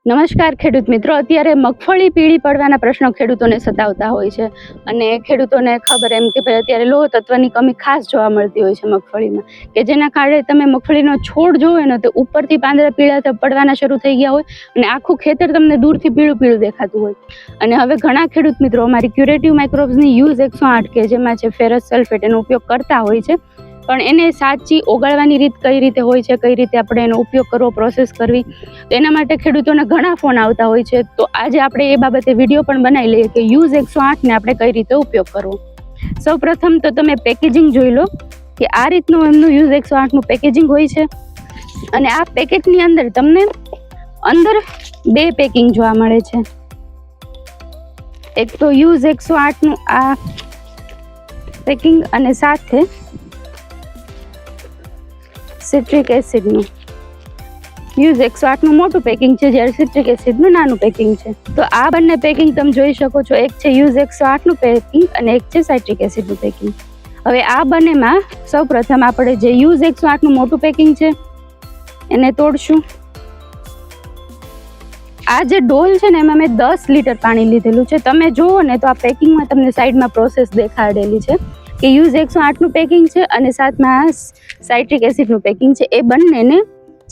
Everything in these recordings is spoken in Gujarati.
નમસ્કાર ખેડૂત મિત્રો, અત્યારે મગફળી પીળી પડવાના પ્રશ્નો ખેડૂતોને સતાવતા હોય છે અને ખેડૂતોને ખબર એમ કે ભાઈ અત્યારે લોહ તત્વની કમી ખાસ જોવા મળતી હોય છે મગફળીમાં, કે જેના કારણે તમે મગફળીનો છોડ જોવો ને તો ઉપરથી પાંદડા પીળા પડવાના શરૂ થઈ ગયા હોય અને આખું ખેતર તમને દૂરથી પીળું પીળું દેખાતું હોય. અને હવે ઘણા ખેડૂત મિત્રો અમારી ક્યુરેટિવ માઇક્રોબ્સની યુઝ 108 કે જેમાં છે ફેરસ સલ્ફેટ એનો ઉપયોગ કરતા હોય છે, પણ એને સાચી ઓગાળવાની રીત કઈ રીતે હોય છે, કઈ રીતે આપણે એનો ઉપયોગ કરવો, પ્રોસેસ કરવી, તો એના માટે ખેડૂતોને ઘણા ફોન આવતા હોય છે. તો આજે આપણે એ બાબતે વિડીયો પણ બનાવી લઈએ કે યુઝ 108 ને આપણે કઈ રીતે ઉપયોગ કરવો. સૌ પ્રથમ તો તમે પેકેજિંગ જોઈ લો કે આ રીતનું એમનું યુઝ 108 નું પેકેજિંગ હોય છે અને આ પેકેટની અંદર તમને અંદર બે પેકિંગ જોવા મળે છે. એક તો યુઝ 108 નું આ પેકિંગ અને સાથે સિટ્રિક એસિડનું યુઝ 108 નું મોટું પેકિંગ છે, જ્યારે સિટ્રિક એસિડનું નાનું પેકિંગ છે. તો આ બંને પેકિંગ તમે જોઈ શકો છો, એક છે યુઝ 108 નું પેકિંગ અને એક છે સાઇટ્રિક એસિડનું પેકિંગ. હવે આ બંનેમાં સૌ પ્રથમ આપણે જે યુઝ 108 નું મોટું પેકિંગ છે એને તોડશું. આ જે ડોલ છે ને એમાં મેં 10 લીટર પાણી લીધેલું છે. તમે જુઓ ને તો આ પેકિંગમાં તમને સાઈડમાં પ્રોસેસ દેખાડેલી છે કે યુઝ 108 નું પેકિંગ છે અને સાથમાં સાઇટ્રિક એસિડનું પેકિંગ છે. એ બંનેને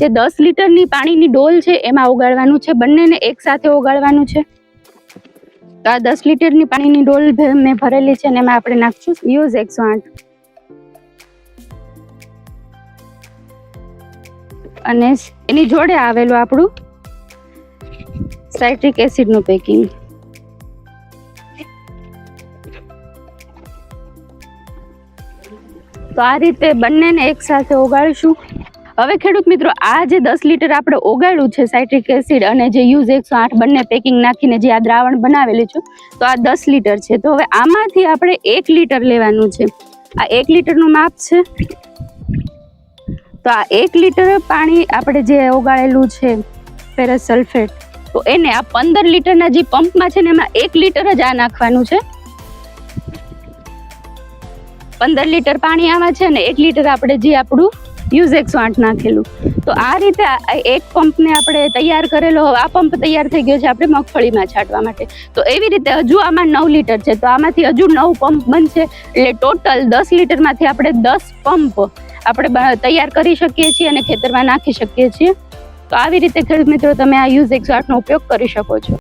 જે 10 લીટરની પાણીની ડોલ છે એમાં ઓગાળવાનું છે, બંનેને એકસાથે ઓગાળવાનું છે. તો આ 10 લીટરની પાણીની ડોલ મેં ભરેલી છે અને એમાં આપણે નાખશું યુઝ 108 અને એની જોડે આવેલું આપણું સાઇટ્રિક એસિડનું પેકિંગ. તો આ રીતે બંનેને એકસાથે ઓગાળીશું. હવે ખેડૂત મિત્રો, આ જે 10 લીટર આપણે ઓગાળ્યું છે સાઇટ્રિક એસિડ અને જે યુઝ 108 બંને પેકિંગ નાખીને જે આ દ્રાવણ બનાવેલું છે, તો આ 10 લીટર છે. તો હવે આમાંથી આપણે 1 લીટર લેવાનું છે. આ 1 લીટરનું માપ છે. તો આ 1 લીટર પાણી આપણે જે ઓગાળેલું છે ફેરસ સલ્ફેટ, તો એને આ 15 લીટરના જે પંપમાં છે ને એમાં 1 લીટર જ આ નાખવાનું છે. 15 લીટર પાણી આમાં છે ને 1 લીટર આપણે જે આપણું યુઝ 108 નાખેલું. તો આ રીતે એક પંપને આપણે તૈયાર કરેલો. આ પંપ તૈયાર થઈ ગયો છે આપણે મગફળીમાં છાંટવા માટે. તો એવી રીતે હજુ આમાં 9 લીટર છે, તો આમાંથી હજુ 9 પંપ બનશે. એટલે ટોટલ 10 લીટરમાંથી આપણે 10 પંપ આપણે તૈયાર કરી શકીએ છીએ અને ખેતરમાં નાખી શકીએ છીએ. તો આવી રીતે ખેડૂત મિત્રો તમે આ યુઝ 108 નો ઉપયોગ કરી શકો છો.